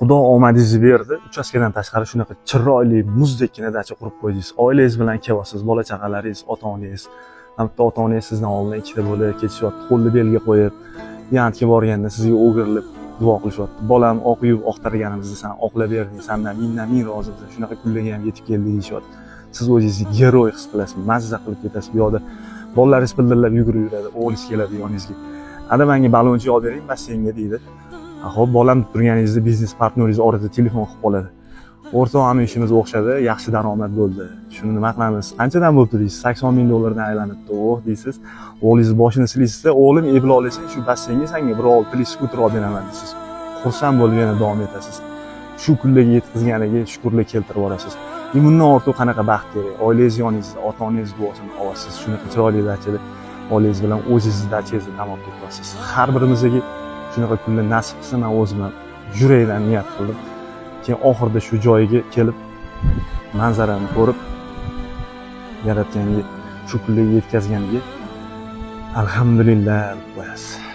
Xudo omadingizni berdi. Uchastkadan tashqari shunaqa chiroyli muzdekkina dacha qurib qo'ydingiz. Oilangiz bilan kelyapsiz, bola chaqalaringiz, ota-onangiz. Hatto ota-onangiz sizdan oldin ikkita bo'lib ketishyapti, qo'lni belga qo'yib, yantga borganda sizga o'girilib duo qilishyapti. Bolam oq yuvib oqtarganimizda sen oqlab berding, sendan ming rozimiz. Shunaqa kunlarga ham yetib keldik deyishyapti. Siz o'zingizni giroy his qilasiz, mazza qilib ketasiz. Bu yoqda bolalaringiz pildillab yugurib yuradi, o'g'lingiz keladi yoningizga. Ada menga balonchi olib bering, basseynga deydi. Xo'p, bolam deb turganingizda biznes partneringiz orada telefon qilib qoladi. O'rtoq, ham ishimiz o'xshadi, yaxshi daromad bo'ldi. Shuni nima qilamiz? Qanchadan bo'libdi deysiz? 80 ming dollardan aylanibdi. Oh deysiz. O'g'lingiz boshini silaysizda, o'g'lim ebil olasang shu basseynga senga bir olib plyus skuter olib beraman deysiz. Xursand bo'lib yana davom etasiz. Shu kunlarga yetkazganiga shukrlik keltirib borasiz. Bundan ortiq qanaqa baxt kerak? Oilangiz yoningizda, ota-onangiz duosini olasiz. Shunaqa chiroyli dachada oilangiz bilan o'zingizni dachangizni tamom etasiz. Har birimizga shunaqa kunlar nasib qilsa, men o'zim yurakdan niyat qildim. Keyin oxirida shu joyiga kelib manzarani ko'rib yaratganga shu kunlarga yetkazganiga alhamdulillah deb qo'yasiz.